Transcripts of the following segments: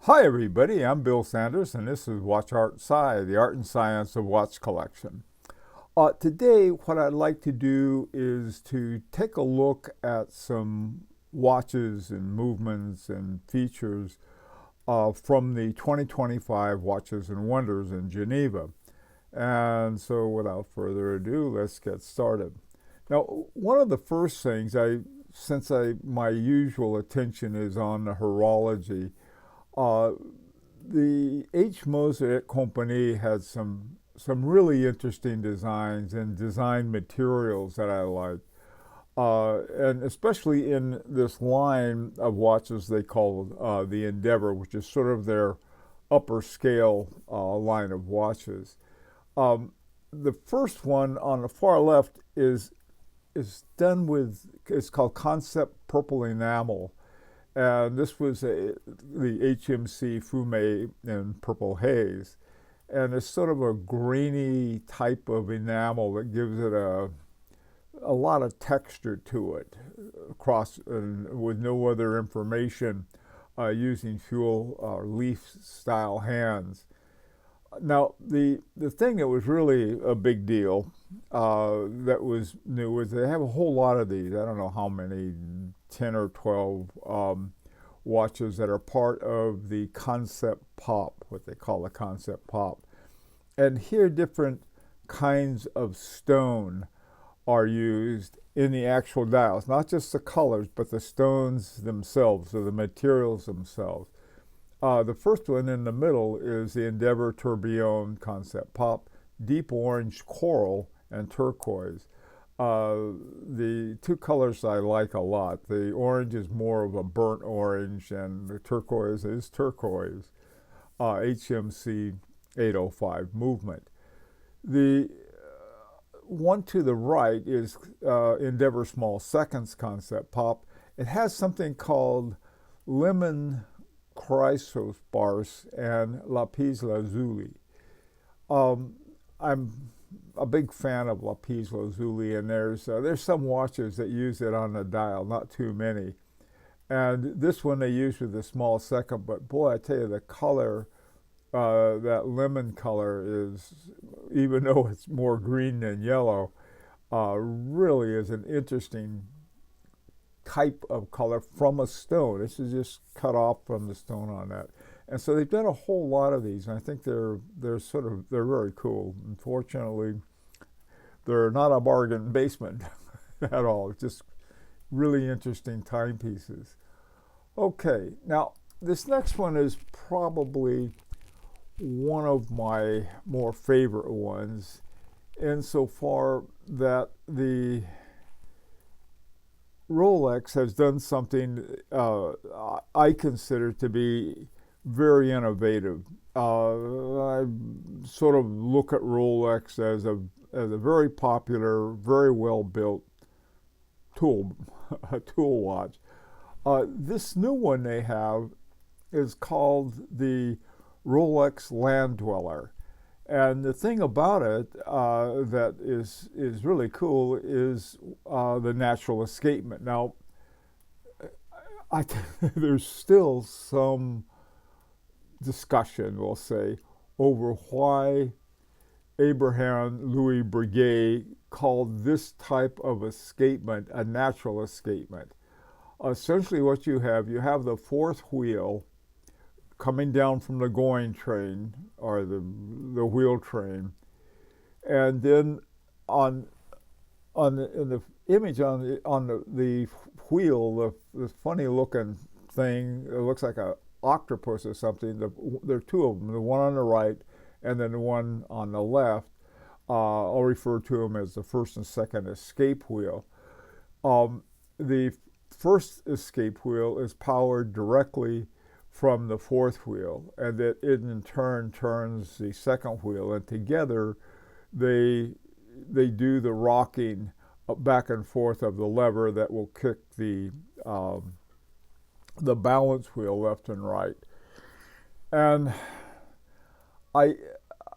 Hi everybody, I'm Bill Sanders and this is Watch Cie, the art and science of watch collection. Today what I'd like to do is to take a look at some watches and movements and features from the 2025 Watches and Wonders in Geneva. And so without further ado, let's get started. Now, one of the first things, my usual attention is on the horology. Uh, the H. Moser Company had some really interesting designs and design materials that I like. And especially in this line of watches they call the Endeavor, which is sort of their upper scale line of watches. The first one on the far left is done with, it's called Concept Purple Enamel. And this was the HMC Fume in Purple Haze. And it's sort of a grainy type of enamel that gives it a lot of texture to it, across with no other information, using fuel or leaf style hands. Now, the thing that was really a big deal that was new was they have a whole lot of these. I don't know how many, 10 or 12 watches that are part of the Concept Pop, what they call the Concept Pop. And here different kinds of stone are used in the actual dials, not just the colors, but the stones themselves, or the materials themselves. The first one in the middle is the Endeavor Tourbillon Concept Pop, deep orange coral and turquoise. The two colors I like a lot. The orange is more of a burnt orange, and the turquoise is turquoise. HMC 805 movement. The one to the right is Endeavor Small Seconds Concept Pop. It has something called lemon chrysoprase and lapis lazuli. I'm a big fan of lapis lazuli, and there's some watches that use it on the dial, not too many. And this one they use with a small second, but boy, I tell you, the color, that lemon color is, even though it's more green than yellow, really is an interesting type of color from a stone. This is just cut off from the stone on that. And so they've done a whole lot of these, and I think they're very cool. Unfortunately, they're not a bargain basement at all. It's just really interesting timepieces. Okay, now this next one is probably one of my more favorite ones, insofar that the Rolex has done something I consider to be very innovative. I sort of look at Rolex as a very popular, very well built tool tool watch. This new one they have is called the Rolex Land Dweller. And the thing about it that is really cool is the natural escapement. Now, there's still some discussion, we'll say, over why Abraham Louis Breguet called this type of escapement a natural escapement. Essentially what you have the fourth wheel coming down from the going train, or the wheel train, and then in the image on the wheel, the funny looking thing, it looks like a octopus or something. There are two of them, the one on the right and then the one on the left. I'll refer to them as the first and second escape wheel. The first escape wheel is powered directly from the fourth wheel, and that it in turn turns the second wheel, and together they do the rocking back and forth of the lever that will kick the balance wheel left and right. And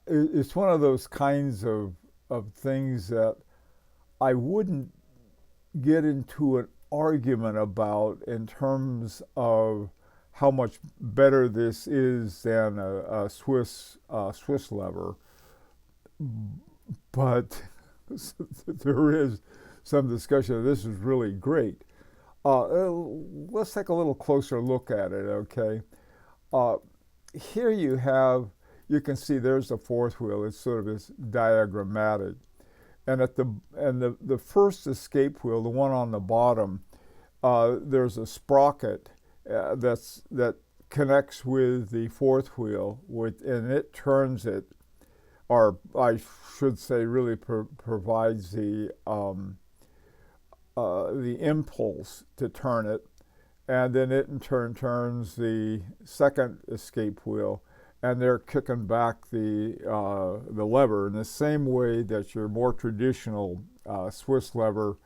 it's one of those kinds of things that I wouldn't get into an argument about in terms of how much better this is than a Swiss lever, but there is some discussion. This is really great. Let's take a little closer look at it. Okay, here you can see there's the fourth wheel. It's sort of this diagrammatic, and the first escape wheel, the one on the bottom, there's a sprocket that connects with the fourth wheel, and it turns it, or I should say, really provides the impulse to turn it, and then it in turn turns the second escape wheel, and they're kicking back the lever in the same way that your more traditional Swiss lever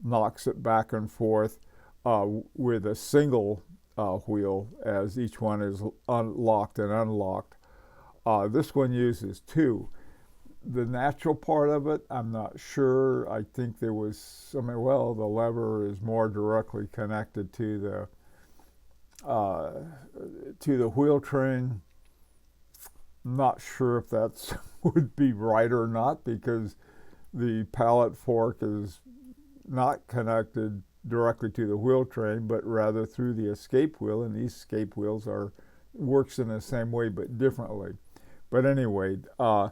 knocks it back and forth with a single wheel as each one is locked and unlocked. This one uses two. The natural part of it, I'm not sure. I think there was something, well, the lever is more directly connected to the wheel train. Not sure if that's would be right or not, because the pallet fork is not connected directly to the wheel train, but rather through the escape wheel, and these escape wheels works in the same way but differently. But anyway, I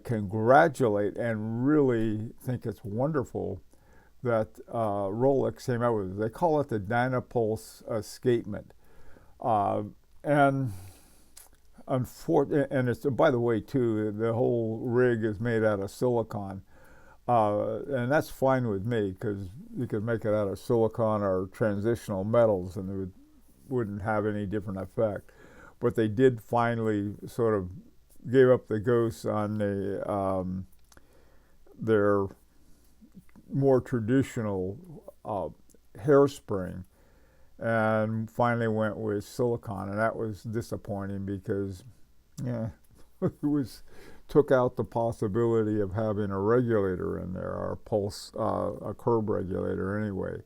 congratulate and really think it's wonderful that Rolex came out with it. They call it the Dynapulse Escapement, and it's, by the way, too, the whole rig is made out of silicon. And that's fine with me, because you could make it out of silicon or transitional metals and it wouldn't have any different effect. But they did finally sort of gave up the ghost on their more traditional hairspring, and finally went with silicon, and that was disappointing because, it took out the possibility of having a regulator in there, or a curb regulator anyway.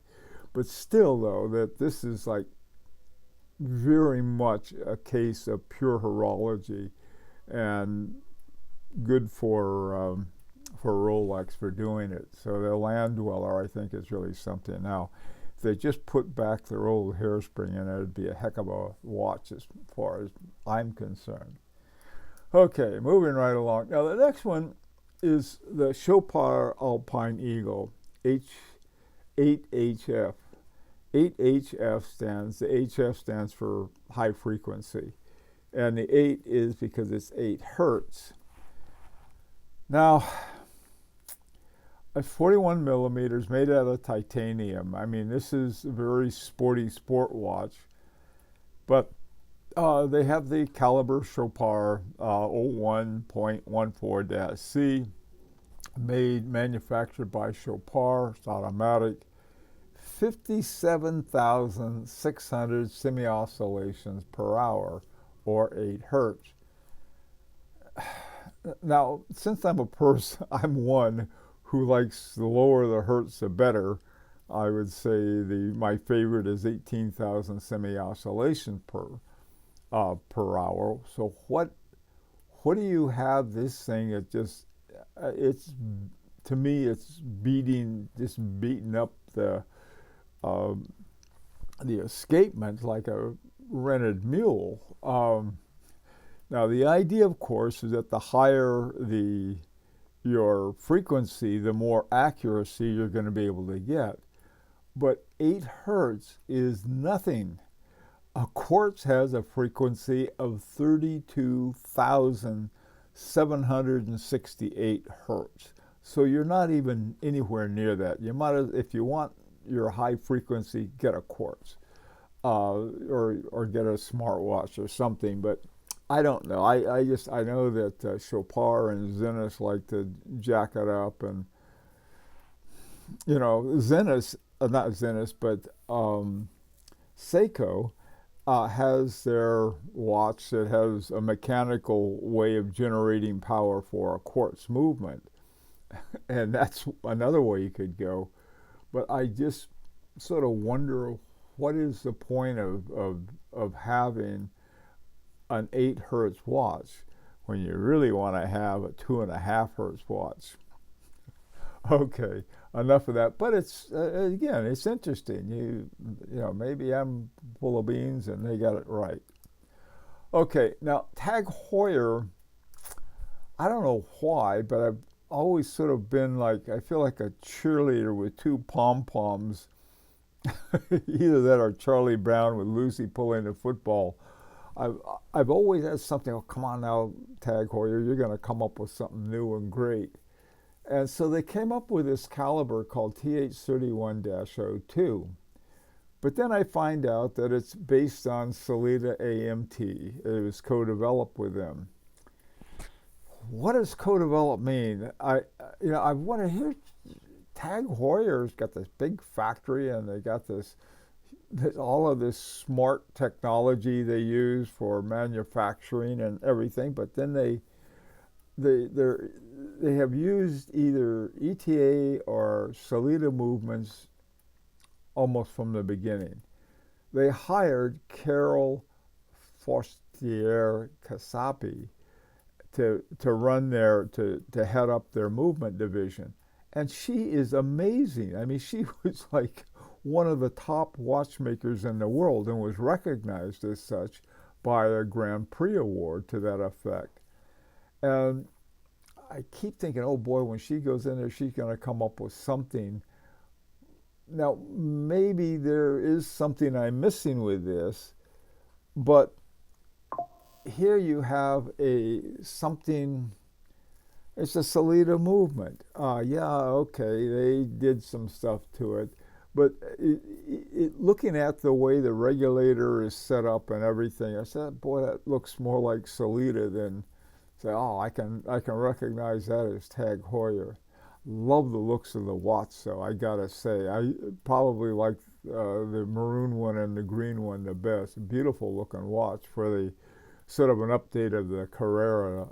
But still, though, that this is like very much a case of pure horology, and good for Rolex for doing it. So the Land Dweller, I think, is really something. Now, if they just put back their old hairspring in it, it'd be a heck of a watch as far as I'm concerned. Okay, moving right along. Now, the next one is the Chopard Alpine Eagle, 8HF. 8HF the HF stands for high frequency. And the 8 is because it's 8 hertz. Now, a 41 millimeters made out of titanium. I mean, this is a very sporty sport watch. But they have the caliber Chopard 01.14-C, manufactured by Chopard. It's automatic. 57,600 semi-oscillations per hour, or 8 hertz. Now, since I'm one who likes the lower the hertz, the better. I would say my favorite is 18,000 semi-oscillations per hour. So what do you have this thing? To me, it's beating up the escapement like a rented mule. Now, the idea, of course, is that the higher your frequency, the more accuracy you're going to be able to get. But 8 hertz is nothing. A quartz has a frequency of 32,768 hertz. So you're not even anywhere near that. You might, if you want your high frequency, get a quartz, or get a smartwatch or something. But I don't know. I know that Chopard and Zenith like to jack it up, and Zenith, not Zenith, but Seiko has their watch that has a mechanical way of generating power for a quartz movement, and that's another way you could go. But I just sort of wonder what is the point of having an 8 hertz watch when you really want to have a 2.5 hertz watch? Okay, enough of that. But it's again, it's interesting. You know, maybe I'm full of beans and they got it right. Okay, now Tag Heuer, I don't know why, but I've always sort of been like, I feel like a cheerleader with two pom poms. Either that or Charlie Brown with Lucy pulling the football. I've always had something. Oh, come on now, Tag Heuer, you're going to come up with something new and great. And so they came up with this caliber called TH31-02. But then I find out that it's based on Sellita AMT. It was co-developed with them. What does co-develop mean? I want to hear. Tag Heuer's got this big factory, and they got this all of this smart technology they use for manufacturing and everything. But then they have used either ETA or Sellita movements almost from the beginning. They hired Carol Forstier-Casapi to run to head up their movement division. And she is amazing. I mean, she was like one of the top watchmakers in the world and was recognized as such by a Grand Prix award to that effect. And I keep thinking, oh boy, when she goes in there, she's going to come up with something. Now, maybe there is something I'm missing with this, but here you have something. It's a Sellita movement. Yeah, okay, they did some stuff to it, but looking at the way the regulator is set up and everything, I said, boy, that looks more like Sellita than say, oh, I can recognize that as Tag Heuer. Love the looks of the watch, though, I gotta say. I probably like the maroon one and the green one the best. Beautiful looking watch for the sort of an update of the Carrera.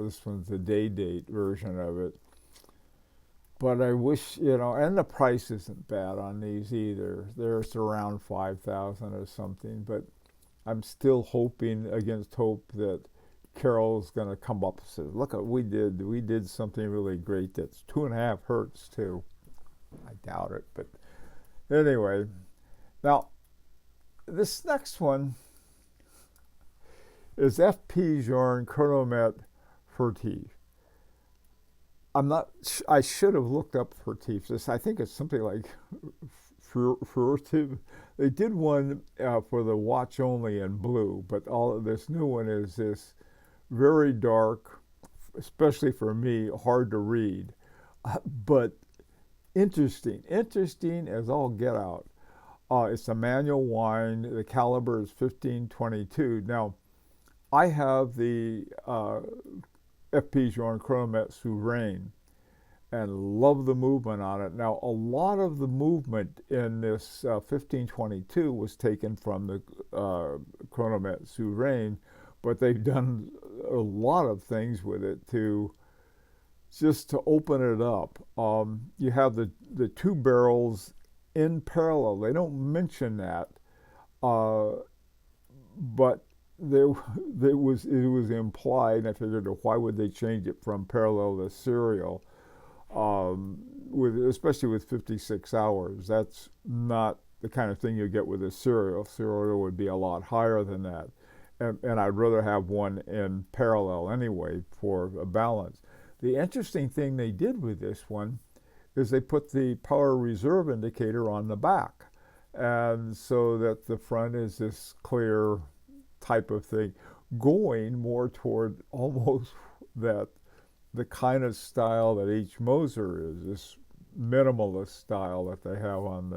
This one's the day date version of it. But I wish, and the price isn't bad on these either. There's around 5,000 or something, but I'm still hoping against hope that Carol's going to come up and say, look what we did something really great that's 2.5 hertz too. I doubt it, but anyway. Now, this next one is FP Journe Furtif. I should have looked up Furtif. I think it's something like Furtif. They did one for the watch only in blue, but all of this new one is this very dark, especially for me, hard to read, but interesting as all get out. It's a manual wind. The caliber is 1522. Now, I have the FP Journe Chronomet Souverain and love the movement on it. Now, a lot of the movement in this 1522 was taken from the Chronomet Souverain, but they've done a lot of things with it to open it up. You have the two barrels in parallel. They don't mention that, but it was implied. I figured, why would they change it from parallel to serial? Especially with 56 hours, that's not the kind of thing you get with a serial. Serial would be a lot higher than that. And I'd rather have one in parallel anyway for a balance. The interesting thing they did with this one is they put the power reserve indicator on the back, and so that the front is this clear type of thing, going more toward almost the kind of style that H. Moser is, this minimalist style that they have on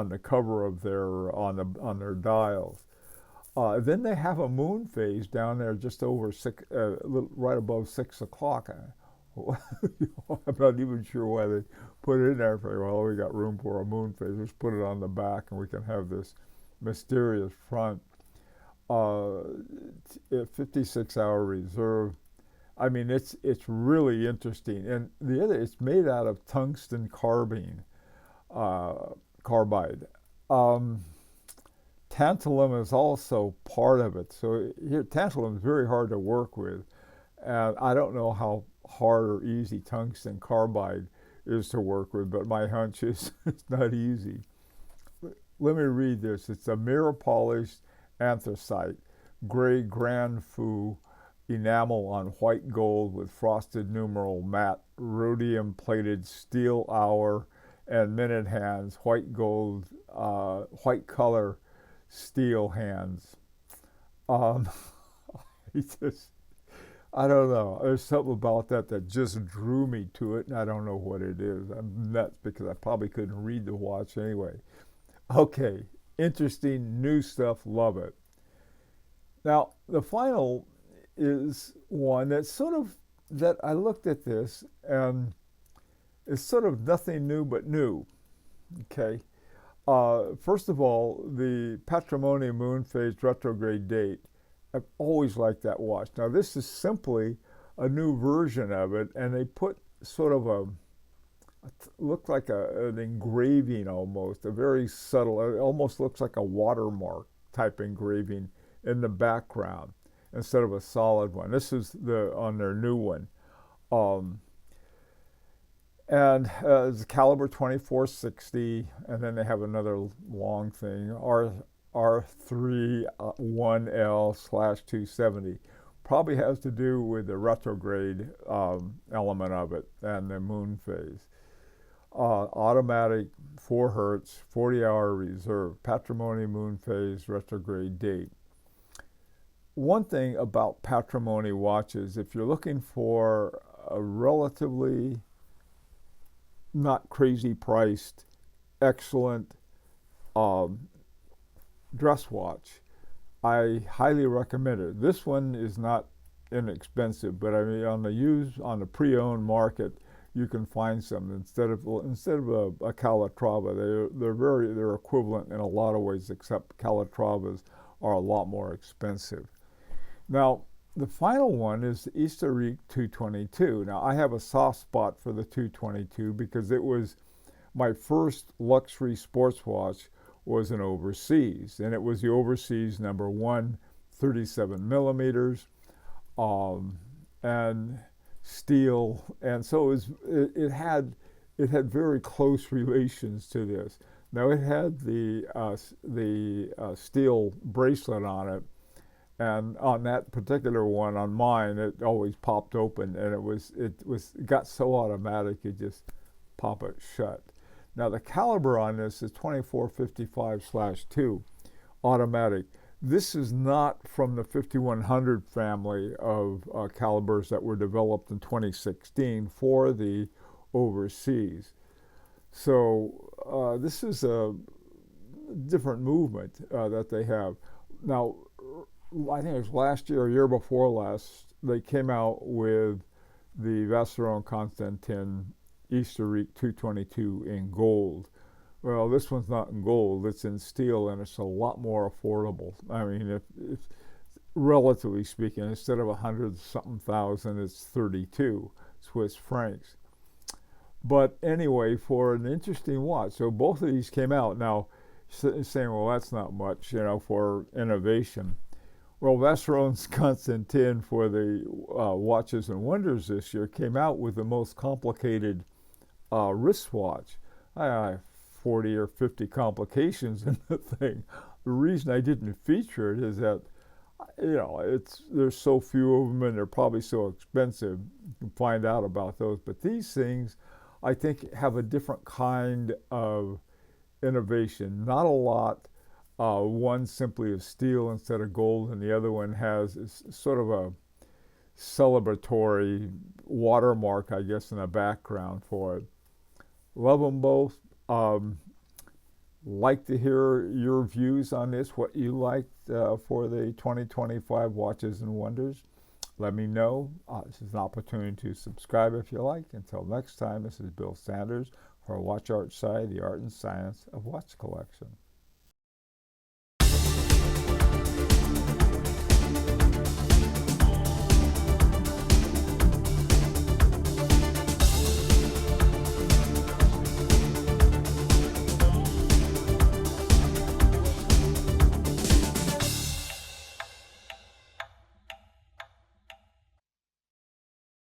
the cover of on their dials. Then they have a moon phase down there just over right above 6 o'clock. I'm not even sure why they put it in there. Well, we got room for a moon phase. Let's put it on the back, and we can have this mysterious front. 56-hour reserve. I mean, it's really interesting. And the other, it's made out of tungsten carbide. tantalum is also part of it. So here, tantalum is very hard to work with, and I don't know how hard or easy tungsten carbide is to work with, but my hunch is it's not easy. Let me read this. It's a mirror polished anthracite, gray Grand Fou enamel on white gold with frosted numeral matte rhodium plated steel hour and minute hands, white gold, white color steel hands. Um, I don't know. There's something about that just drew me to it, and I don't know what it is. I'm nuts because I probably couldn't read the watch anyway. Okay, interesting new stuff. Love it. Now the final is one that's sort of that I looked at this and it's sort of nothing new but new. Okay. First of all, the Patrimony moon phase retrograde date. I've always liked that watch. Now this is simply a new version of it, and they put sort of looked like an engraving almost, a very subtle, it almost looks like a watermark type engraving in the background instead of a solid one. This is on their new one. And it's a caliber 2460, and then they have another long thing, R3 1L/270. Probably has to do with the retrograde element of it and the moon phase. Automatic 4 hertz, 40-hour reserve, Patrimony moon phase retrograde date. One thing about Patrimony watches, if you're looking for a relatively not crazy priced, excellent dress watch, I highly recommend it. This one is not inexpensive, but I mean on the pre-owned market, you can find some instead of a Calatrava. They're equivalent in a lot of ways, except Calatravas are a lot more expensive. Now the final one is the Historique 222. Now I have a soft spot for the 222 because it was my first luxury sports watch was an overseas, and it was the overseas number 1 37 millimeters and steel, and so it had very close relations to this. Now it had the steel bracelet on it, and on that particular one, on mine, it always popped open, and it got so automatic it just pop it shut. Now the caliber on this is 2455/2 automatic. This is not from the 5100 family of calibers that were developed in 2016 for the overseas. So this is a different movement that they have. Now, I think it was last year or year before last, they came out with the Vacheron Constantin Historique 222 in gold. Well, this one's not in gold, it's in steel, and it's a lot more affordable. I mean, if relatively speaking, instead of 100-something thousand, it's 32 Swiss francs. But anyway, for an interesting watch, so both of these came out. Now, saying, well, that's not much, for innovation. Well, Vacheron's Constantin for the Watches and Wonders this year came out with the most complicated wristwatch. I have 40 or 50 complications in the thing. The reason I didn't feature it is that, there's so few of them and they're probably so expensive. You can find out about those. But these things, I think, have a different kind of innovation. Not a lot. One simply is steel instead of gold, and the other one has sort of a celebratory watermark, I guess, in the background for it. Love them both. Like to hear your views on this, what you liked for the 2025 Watches and Wonders. Let me know. This is an opportunity to subscribe if you like. Until next time, this is Bill Sanders for Watch Art Cie, the art and science of watch collection.